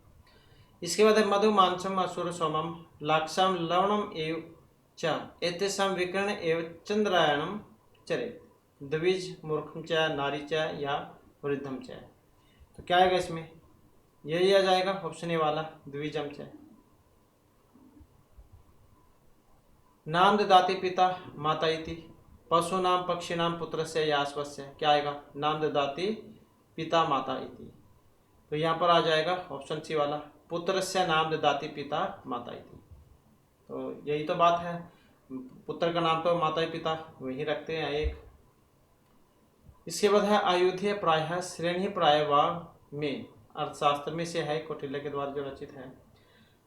इसके बाद है मधु मांसम असुर सोमम लाक्षाम लवणम एव च एतेषाम विकर्ण एव चंद्रायणम चरेत द्विज मूर्खम च नारी च या वृद्धम च, तो क्या आएगा इसमें? यही आ जाएगा ऑप्शन ए वाला द्विजम च। नाम ददाति पिता माता इति पशु नाम पक्षी नाम पुत्र से या अश्वस्य, क्या आएगा? नाम ददाति पिता माता इति, तो यहाँ पर आ जाएगा ऑप्शन सी वाला पुत्र से नाम ददाति पिता माता इति। तो यही तो बात है, पुत्र का नाम तो माता पिता वही रखते हैं एक। इसके बाद है आयुध्य प्रायः श्रेणी प्राय व में, अर्थशास्त्र में से है, कौटिल्य के द्वारा जो रचित है।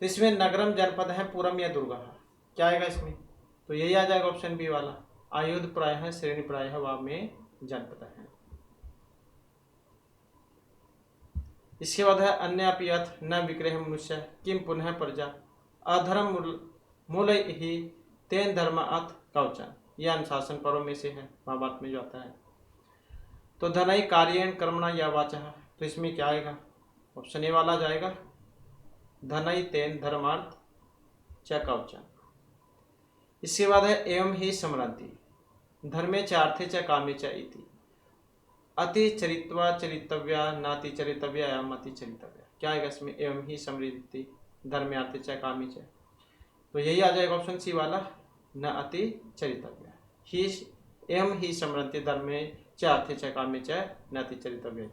तो इसमें नगरम जनपद है पूरम या दुर्गा, क्या आएगा इसमें? तो यही आ जाएगा ऑप्शन बी वाला आयुध प्रायः श्रेणी प्रायः व में जनपद है। इसके बाद है अन्य अपियत न विग्रह मनुष्य किम पुनः प्रजा अधर्म मूल ही तेन धर्म अथ कवचन, यह अनुशासन पर्व में से है, महाभारत में जो आता है। तो धनई कार्यन कर्मणा या वाचा, तो इसमें क्या आएगा? ऑप्शन ए वाला जाएगा धनई तेन धर्मार्थ च कवचन। इसके बाद है एवं ही समृद्धि धर्मे च अर्थे च कामे च इति अति चरित्वा चरितव्या नाति चरितव्या या मति चरितव्या, क्या आएगा इसमें? एवं ही समृद्धि धर्मे अर्थे च कामे च, तो यही आ जाएगा ऑप्शन सी वाला न अति चरितव्या ही एवं ही समृद्धि धर्मे च अर्थे च कामे च न अति चरितव्या।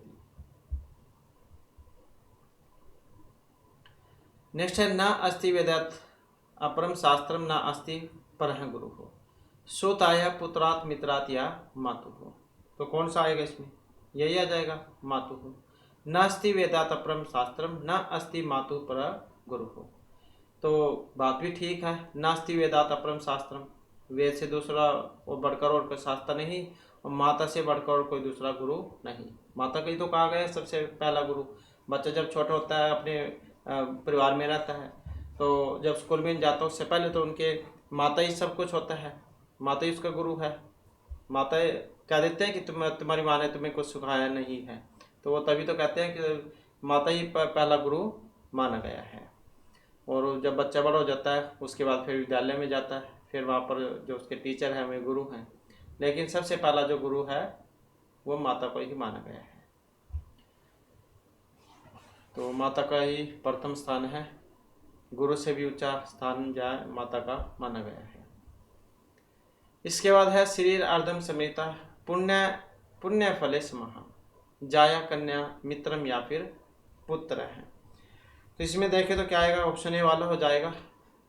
नेक्स्ट है न अस्ति वेदात अपरम शास्त्रम न अस्ति परह गुरु हो सोताया पुत्रात मित्रात या मातु हो, तो कौन सा आएगा इसमें? यही आ जाएगा मातु हो। न अस्ति वेदात अपरम शास्त्रम न अस्ति मातु पर गुरु हो, तो बात भी ठीक है। नास्ति वेदात अपरम शास्त्रम, वेद से दूसरा वो बढ़कर और कोई शास्त्र नहीं, और माता से बढ़कर और कोई दूसरा गुरु नहीं। माता का ही तो कहा गया है सबसे पहला गुरु। बच्चा जब छोटा होता है अपने परिवार में रहता है, तो जब स्कूल में जाता है उससे पहले तो उनके माता ही सब कुछ होता है, माता ही उसका गुरु है। माता कह देते हैं कि तुम्हारी माँ ने तुम्हें कुछ सिखाया नहीं है, तो वो तभी तो कहते हैं कि माता ही पहला गुरु माना गया है। और जब बच्चा बड़ा हो जाता है उसके बाद फिर विद्यालय में जाता है, फिर वहाँ पर जो उसके टीचर हैं वे गुरु हैं, लेकिन सबसे पहला जो गुरु है वो माता को ही माना गया है। तो माता का ही प्रथम स्थान है, गुरु से भी ऊंचा स्थान जाए माता का माना गया है। इसके बाद है शरीर अर्धम समेता पुण्य फले समहा जाया कन्या मित्रम या फिर पुत्र है, तो इसमें देखें तो क्या आएगा? ऑप्शन ए वाला हो जाएगा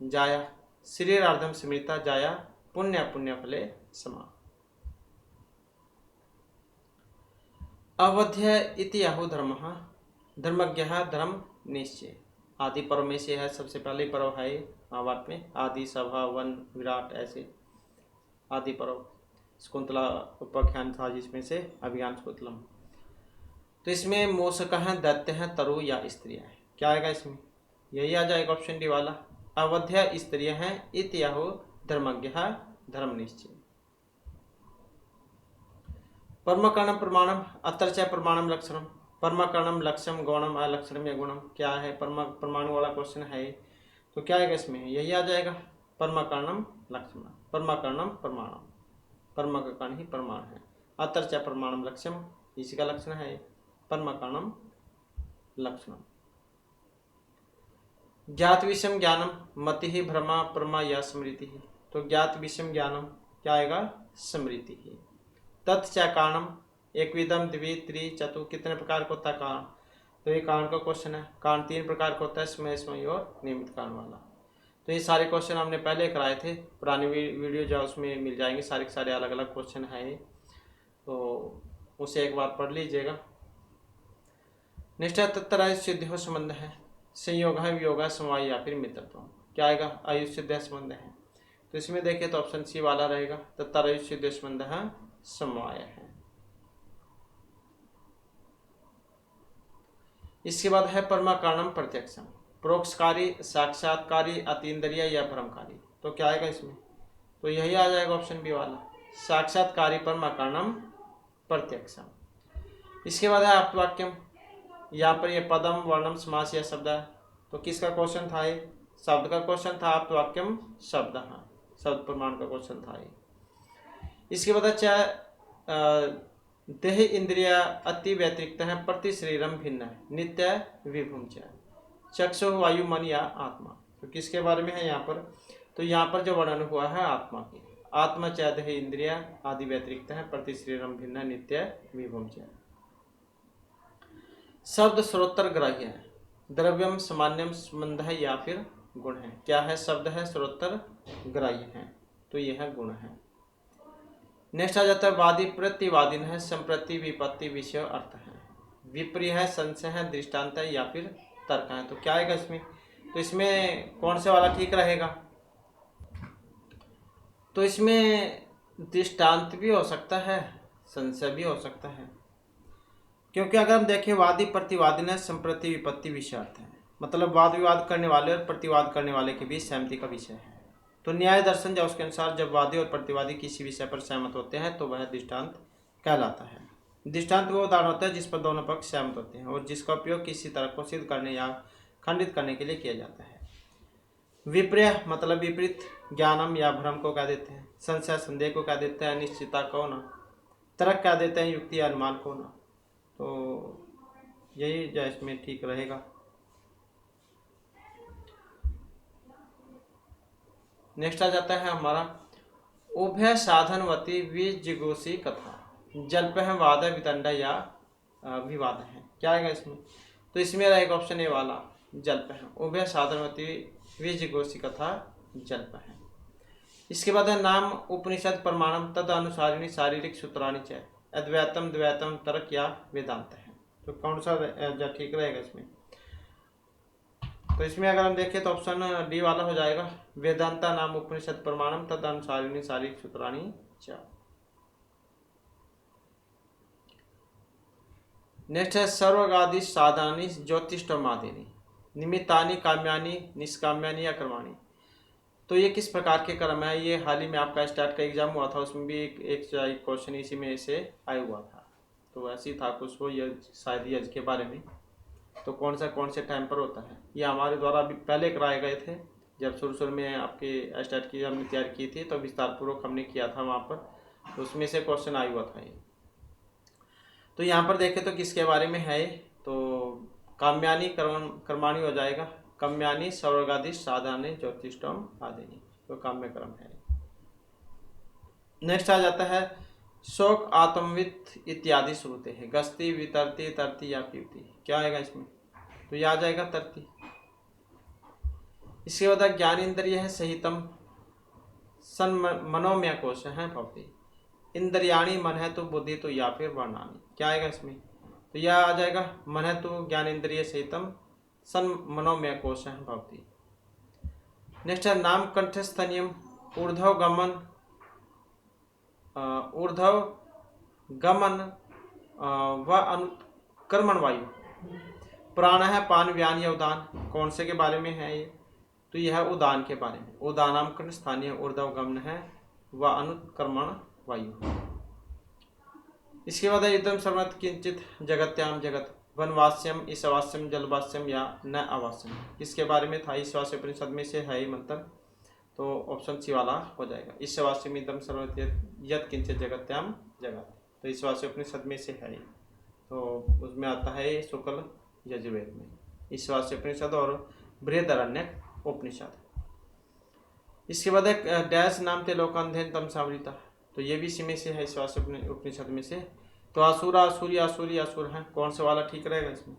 जाया शरीर अर्धम समेता जाया पुण्य फले समा। अवध्य इति आहु धर्म धर्मज्ञ धर्म निश्चय, आदि पर्व में से है, सबसे पहले पर्व है महाभारत में आदि सभा वन विराट, ऐसे आदि पर्व। शकुंतला उपाख्यान था जिसमें से अभियान शकुंतलम। तो इसमें मोषक है, दैत्य है, तरु या स्त्रियां है, क्या आएगा इसमें? यही आ जाएगा ऑप्शन डी वाला अवध्य स्त्रिय हैं इत्याहु धर्मज्ञ धर्म निश्चय। परमकर्णम प्रमाणम अत्र च प्रमाणम लक्षणम परमकर्णम लक्ष्यम गौणम अलक्षणम या गुणम, क्या है? परमाणु वाला क्वेश्चन है, तो क्या आएगा इसमें? यही आ जाएगा परमकरणम लक्ष्यम, परमकरणम प्रमाणम, परम का कर्ण ही प्रमाण है। अतर च प्रमाणम लक्ष्यम, इसी का लक्षण है परमकरणम लक्षणम। ज्ञात विषम ज्ञानम मति ही भ्रमा प्रमा या स्मृति ही। तो ज्ञात विषम ज्ञानम क्या आएगा? स्मृति ही। तत् च कारणम एक विदम द्वि त्रि चतु, कितने प्रकार का होता है कारण? तो ये कारण का क्वेश्चन है। कारण 3 प्रकार का होता है, समय समय और नियमित कारण वाला। तो ये सारे क्वेश्चन हमने पहले कराए थे, पुरानी वीडियो जो उसमें मिल जाएंगे, सारे के सारे अलग अलग क्वेश्चन हैं, तो उसे एक बार पढ़ लीजिएगा। निष्ठा तत्तर आयुष्य संबंध है, संयोग है, वियोग है, समवाय या फिर मित्रत्व। क्या आएगा? आयुष्य संबंध है। तो इसमें देखिए तो ऑप्शन सी वाला रहेगा, तत्तर आयुष्य संबंध है, समवाय है। इसके बाद है परमाकरणम प्रत्यक्षम, प्रोक्षकारी, साक्षात्कारी, अतीन्द्रिय या भ्रमकारी। तो क्या आएगा इसमें? तो यही आ जाएगा ऑप्शन बी वाला, साक्षात्कारी परमाकरणम प्रत्यक्षम। इसके बाद है आप्तवाक्यम, यहाँ पर ये पदम वर्णम समास या शब्द है। तो किसका क्वेश्चन था? ये शब्द का क्वेश्चन था। आप्तवाक्यम शब्द, हाँ शब्द प्रमाण का क्वेश्चन था ये। इसके बाद अच्छा देह इंद्रिय अति व्यतिरिक्त है, प्रति शरीरम भिन्न है, नित्य विभुम चक्षु वायु मन या आत्मा। तो किसके बारे में है यहाँ पर? तो यहाँ पर जो वर्णन हुआ है आत्मा की। आत्मा च देह इंद्रिय आदि व्यतिरिक्त है, प्रति शरीरम भिन्न नित्य विभुम च। शब्द श्रोत्र ग्राह्य है, द्रव्यम सामान्यम संबंध है या फिर गुण है। क्या है? शब्द है, श्रोत्र ग्राह्य है, तो यह है गुण है। नेक्स्ट आ जाता है वादी प्रतिवादीन है, संप्रति विपत्ति विषय अर्थ है, विप्रिय है, संशय है, दृष्टांत है या फिर तर्क है। तो क्या आएगा इसमें? तो इसमें कौन से वाला ठीक रहेगा? तो इसमें दृष्टांत भी हो सकता है, संशय भी हो सकता है, क्योंकि अगर हम देखें वादी प्रतिवादीन है, संप्रति विपत्ति विषय अर्थ है, मतलब वाद विवाद करने वाले और प्रतिवाद करने वाले के बीच सहमति का विषय है। तो न्याय दर्शन जो उसके अनुसार जब वादी और प्रतिवादी किसी विषय पर सहमत होते हैं तो वह दृष्टांत कहलाता है। दृष्टांत वो उदाहरण होता है जिस पर दोनों पक्ष सहमत होते हैं और जिसका उपयोग किसी तरह को सिद्ध करने या खंडित करने के लिए किया जाता है। विपर्य मतलब विपरीत, ज्ञानम या भ्रम को कह देते हैं, संशय संदेह को कह देते हैं, अनिश्चितता को ना, तर्क कह देते हैं, युक्ति या अनुमान को ना। तो यही जो इसमें ठीक रहेगा। नेक्स्ट आ जाता है हमारा उभय साधनवती विजिगोषी कथा, जल्प है, वाद है, वितंडा या विवाद है। क्या आएगा इसमें? तो इसमें रहेगा ऑप्शन ए वाला, जल्प है। उभय साधनवती विजिगोषी कथा जल्प है। इसके बाद है नाम उपनिषद प्रमाणम तद अनुसारिणी शारीरिक सूत्राणी च, अद्वैतम द्वैतम तर्क या वेदांत है। तो कौन सा ठीक रहेगा इसमें? तो इसमें अगर हम देखें तो ऑप्शन डी वाला हो जाएगा, वेदांता नाम उपनिषद प्रमाणम तद अनुसारिणी शारीरिक सूत्राणी च। नेक्स्ट है सर्वगादि साधनानि ज्योतिष्ठमादीनि निमित्तानि काम्यानि निष्काम्यानि या कर्माणि। तो ये किस प्रकार के कर्म है? ये हाल ही में आपका स्टार्ट का एग्जाम हुआ था, उसमें भी एक क्वेश्चन इसी में से आया हुआ था। तो ऐसे ही था कुछ, वो ये शायद यज्ञ के बारे में। तो कौन से टाइम पर होता है? ये हमारे द्वारा अभी पहले कराए गए थे, जब शुरू में आपके स्टार्ट की हमने तैयार की थी तो विस्तार पूर्वक हमने किया था वहाँ पर, तो उसमें से क्वेश्चन आया हुआ था ये। तो यहाँ पर देखें तो किसके बारे में है? तो काम्यानि कर्माणि हो जाएगा, काम्यानि सर्वगादि साधनानि ज्योतिष्ठम आदिनि, तो काम्य कर्म है। नेक्स्ट आ जाता है शोक आत्मवित इत्यादि श्रुते है, गस्ती वितरती तरती या पीवती। क्या आएगा इसमें? तो यह आ जाएगा तरती। इसके बाद ज्ञान इंद्रिय है सहितम सन मनोमय कोश है भवती, इंद्रियाणी मन है तो बुद्धि तो या फिर वर्णानी। क्या आएगा इसमें? तो यह आ जाएगा मन है तो ज्ञान इंद्रिय सहितम सन मनोमय कोश है भवती। नेक्स्ट है नाम कंठस्थनियम ऊर्ध्व गमन व अनुकर्मण वायु, प्राण है पान व्यान या उदान। कौन से के बारे में है ये? तो यह है उदान के बारे में। उदानाम कंठस्थानीय ऊर्ध्व गमन है व अनुकर्मण वायु। इसके बाद एकदम सर्वत किंचित जगत्याम जगत वनवास्यम ईशवास्यम जलवास्यम या न अवास्यम। इसके बारे में था, ईशवास्य उपनिषद में से है ये मंत्र। तो ऑप्शन सी वाला हो जाएगा। इस वास्यमिदम सर्वत्र यत् किंचित जगत्याम जगत, तो इस वास्य उपनिषद में से है, तो उसमें आता है शुक्ल यजुर्वेद में, इस वास्य उपनिषद और बृहदारण्यक उपनिषद। इसके बाद एक डैश नाम ते लोकांधेन तम सावरिता, तो ये भी इसी में से है, इस वास्य उपनिषद में से। तो असुरा असुरी असुरी असुर है, कौन से वाला ठीक रहेगा इसमें?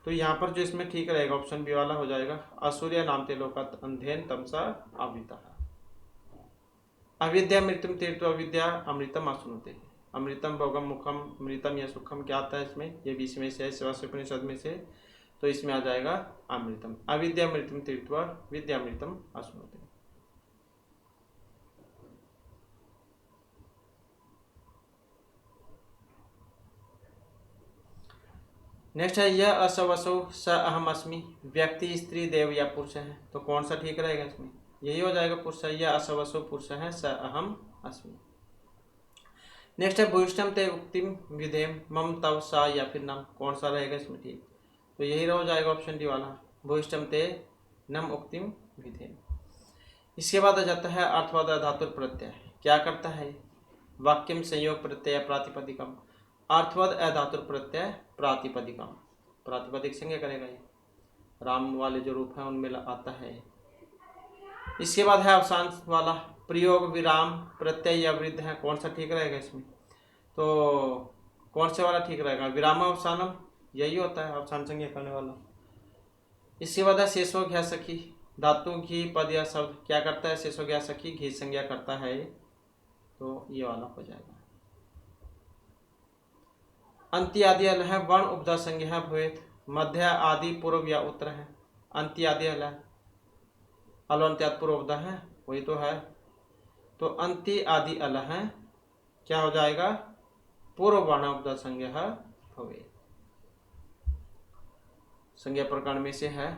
तो यहाँ पर जो इसमें ठीक रहेगा ऑप्शन बी वाला हो जाएगा, असूर्य नाम ते लोकांधेन तमसा आवृता। अविद्या मृत्यु तीर्थ अविद्या अमृतम आसुनते, अमृतम भोगम मुखम अमृतम या सुखम, क्या आता है इसमें? ये भी इसमें से है, शिवास्य उपनिषद में से, तो इसमें आ जाएगा अमृतम। अविद्या मृत्यु तीर्थ विद्या अमृतम आसुनते। नेक्स्ट है यह असवसो स अहम अस्मि, व्यक्ति स्त्री देव या पुरुष है, तो कौन सा ठीक रहेगा इसमें? यही हो जाएगा पुरुष है, यह असवसो पुरुष है, स अहम अस्मि। नेक्स्ट है भूष्टम ते उक्तिम विधेम मम तव सा या फिर नम, कौन सा रहेगा इसमें ठीक? तो यही हो जाएगा ऑप्शन डी वाला, भूष्टम ते नम उक्तिम विधेम। इसके बाद आ जाता है अर्थवाद धातु प्रत्यय, क्या करता है? वाक्यम संयोग प्रत्यय प्रातिपदिकम, अर्थवद अधातुर प्रत्यय प्रातिपदिकम, प्रातिपदिक संज्ञा करेगा ये, राम वाले जो रूप है उनमें आता है। इसके बाद है अवसान वाला, प्रयोग विराम प्रत्यय या वृद्ध है, कौन सा ठीक रहेगा इसमें? तो कौन से वाला ठीक रहेगा? विराम अवसानम, यही होता है अवसान संज्ञा करने वाला। इसके बाद है शेषो घ्या सखी, धातु घी पद या शब्द क्या करता है? शेषो घ्या सखी घी संज्ञा करता है, तो ये वाला हो जाएगा। अंत्य आदि अल है, वर्ण उपधा संज्ञा है भवेत, मध्य आदि पूर्व या उत्तर है, अंत्य आदि अल है, अलंत्यात पूर्व उपधा है, वही तो है, तो अंत्य आदि अल है, क्या हो जाएगा? पूर्व वर्ण उपधा संज्ञा है भवेत, संज्ञा प्रकरण में से है।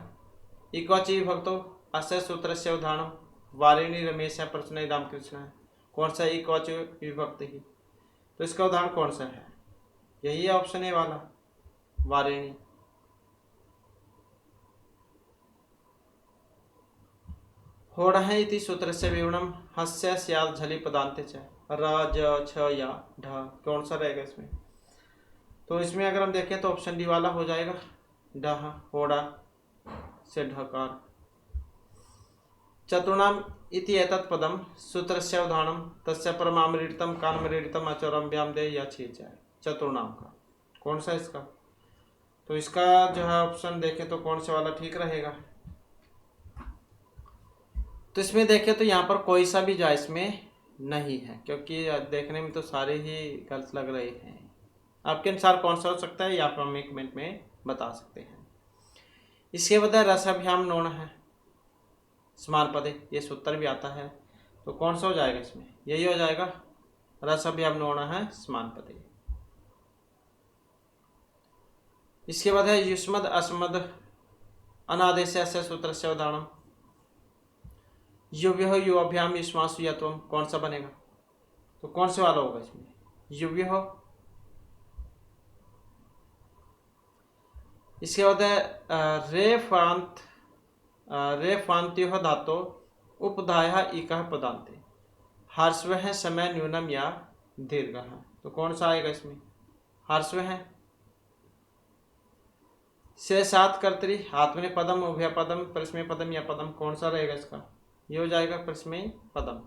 इक्वाची भक्तो अस्य सूत्र से उदाहरण वारिणी रमेश है प्रश्न रामकृष्ण है, कौन सा इक्वाची विभक्त ही? तो इसका उदाहरण कौन सा है? यही है ऑप्शन ए वाला, वारिणी। होड़ इति सूत्र से विवरणम हस्य स्याद झली पदांते च र ज छ या ढ, कौन सा रहेगा इसमें? तो इसमें अगर हम देखें तो ऑप्शन डी वाला हो जाएगा, ढ, होड़ा से ढकार। चतुर्णाम इति एतत् पदम सूत्रस्य उदाहरणम तस्य परमामृतम कानमृतम अचरम व्याम दे या छीच है, चतुर्नाम का कौन सा इसका? तो इसका जो है ऑप्शन देखें तो कौन सा वाला ठीक रहेगा? तो इसमें देखें तो यहाँ पर कोई सा भी जायज में नहीं है, क्योंकि देखने में तो सारे ही गलत लग रहे हैं। आपके अनुसार कौन सा हो सकता है, या आप हमें कमेंट में बता सकते हैं। इसके बाद रसाभ्याम नोण है समान पदे, ये सूत्र भी आता है, तो कौन सा हो जाएगा इसमें? यही हो जाएगा, रसाभ्याम नोण है समान पदे। इसके बाद है युष्मद अस्मद अनादेश सूत्र से उदाहरण युव्य युवाभ्याम युष्मासु यत्वम, कौन सा बनेगा? तो कौन से वाला होगा इसमें? युव्य हो। इसके बाद है रेफांत्यो धातो उपधाय इकः पदांते हर्षव है समय न्यूनम या दीर्घ है, तो कौन सा आएगा इसमें? हर्षव है से सात कर्तरी आत्मने पदम उभय पदम परिस्मय पदम या पदम, कौन सा रहेगा इसका? ये हो जाएगा परिस्मय पदम।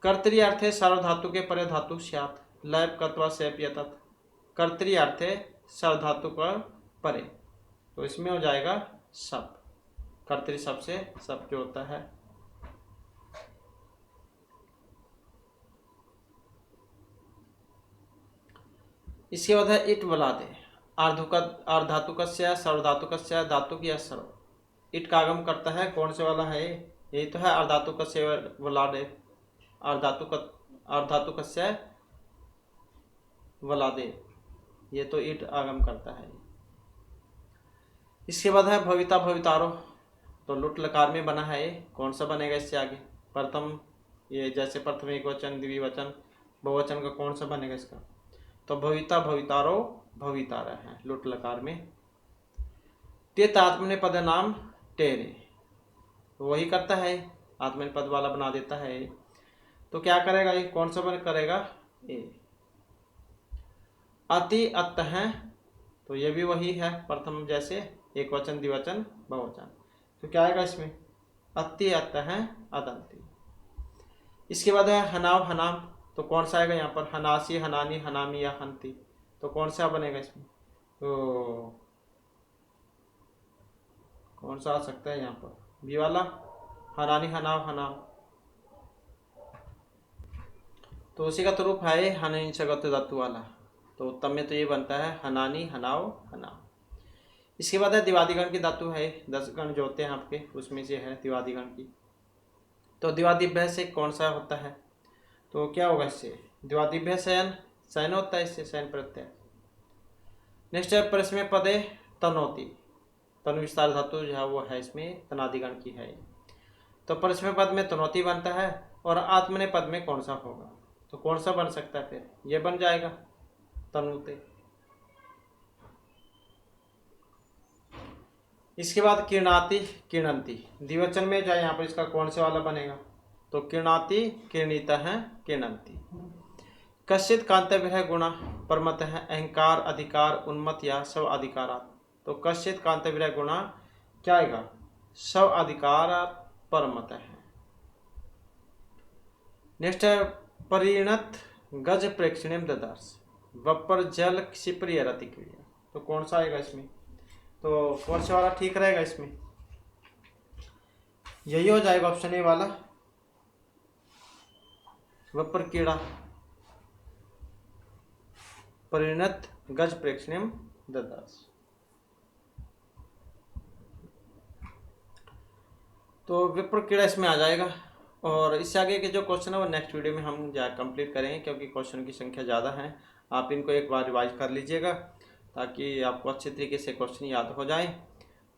कर्तरी अर्थे सर्वधातु के परे धातु स्यात् लैप कत्वा सेप यतत, कर्तरी अर्थे सर्वधातु का परे, तो इसमें हो जाएगा सप, कर्तरी शब्द से सप जो होता है। इसके बाद है इट बलादे अर्धातुकस्य सर्वधातुकस्य धातु की सर्व, इट का आगम करता है, कौन से वाला है? यही तो है अर्धातुकस्य वलादे, अर्धातुकस्य वलादे, ये तो इट आगम करता है। इसके बाद है भविता भवितारो, तो लुट लकार में बना है, कौन सा बनेगा इससे आगे? प्रथम, ये जैसे प्रथम एक वचन द्विवचन बहुवचन का कौन सा बनेगा इसका? तो भविता भवितारो भवितारा है लुट लकार में। ते तात्मने पद नाम टेरे, तो वही करता है, आत्मनेपद वाला बना देता है ए। तो क्या करेगा ये, कौन सा बन करेगा, ए। अति अत है, तो ये भी वही है प्रथम जैसे, एक वचन द्विवचन बहुवचन। तो क्या आएगा इसमें, अति अत है अदंती। इसके बाद है हनाव हनाम, तो कौन सा आएगा यहाँ पर, हनासी हनानी हनामी या हंती। तो कौन सा बनेगा इसमें, तो कौन सा आ सकता है यहाँ पर, बी वाला, हनानी हनाव हनाम। तो उसी का तो रूप है हनन सगत धातु वाला, तो उत्तम में तो ये बनता है हनानी हनाव हनाम। इसके बाद है दिवादिगण की धातु है, 10 गण जो होते हैं आपके उसमें से है दिवादिगण की। तो दिवादिभ्य से कौन सा होता है, तो क्या होगा इससे, दिवादिभ्य शयन, शयन होता है इससे, शयन प्रत्यय। नेक्स्ट है परस्मै पदे तनोति, तनु विस्तार धातु जो है वो है इसमें तनादिगण की है। तो परस्मै पद में तनोति बनता है, और आत्मनेपद पद में कौन सा होगा, तो कौन सा बन सकता है, फिर ये बन जाएगा तनुते। इसके बाद किरणाति किरणंती, द्विवचन में जाए यहाँ पर इसका कौन से वाला बनेगा, तो किरणाति किरणीता है किरणंती। कश्चित कांतव्य गुणा परमत है अहंकार अधिकार उन्मत या स्व अधिकारात। तो कश्चित कांतव्य गुणा क्या आएगा, स्व अधिकारात परमत है। नेक्स्ट है परिणत गज प्रेक्षणीम ददर्श, वपर जल क्षिप्रिय रतिक्रिया। तो कौन सा आएगा इसमें, तो कौन सा वाला ठीक रहेगा इसमें, यही हो जाएगा ऑप्शन ए वाला, वपर कीड़ा परिणत गज प्रेक्षणीम ददर्श। तो विप्र कीड़ा इसमें आ जाएगा। और इससे आगे के जो क्वेश्चन है वो नेक्स्ट वीडियो में हम कंप्लीट करेंगे, क्योंकि क्वेश्चन की संख्या ज़्यादा है। आप इनको एक बार रिवाइज कर लीजिएगा ताकि आपको अच्छे तरीके से क्वेश्चन याद हो जाए।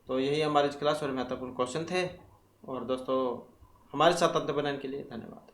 तो यही हमारी इस क्लास और महत्वपूर्ण क्वेश्चन थे। और दोस्तों हमारे साथ अंत बनाने के लिए धन्यवाद।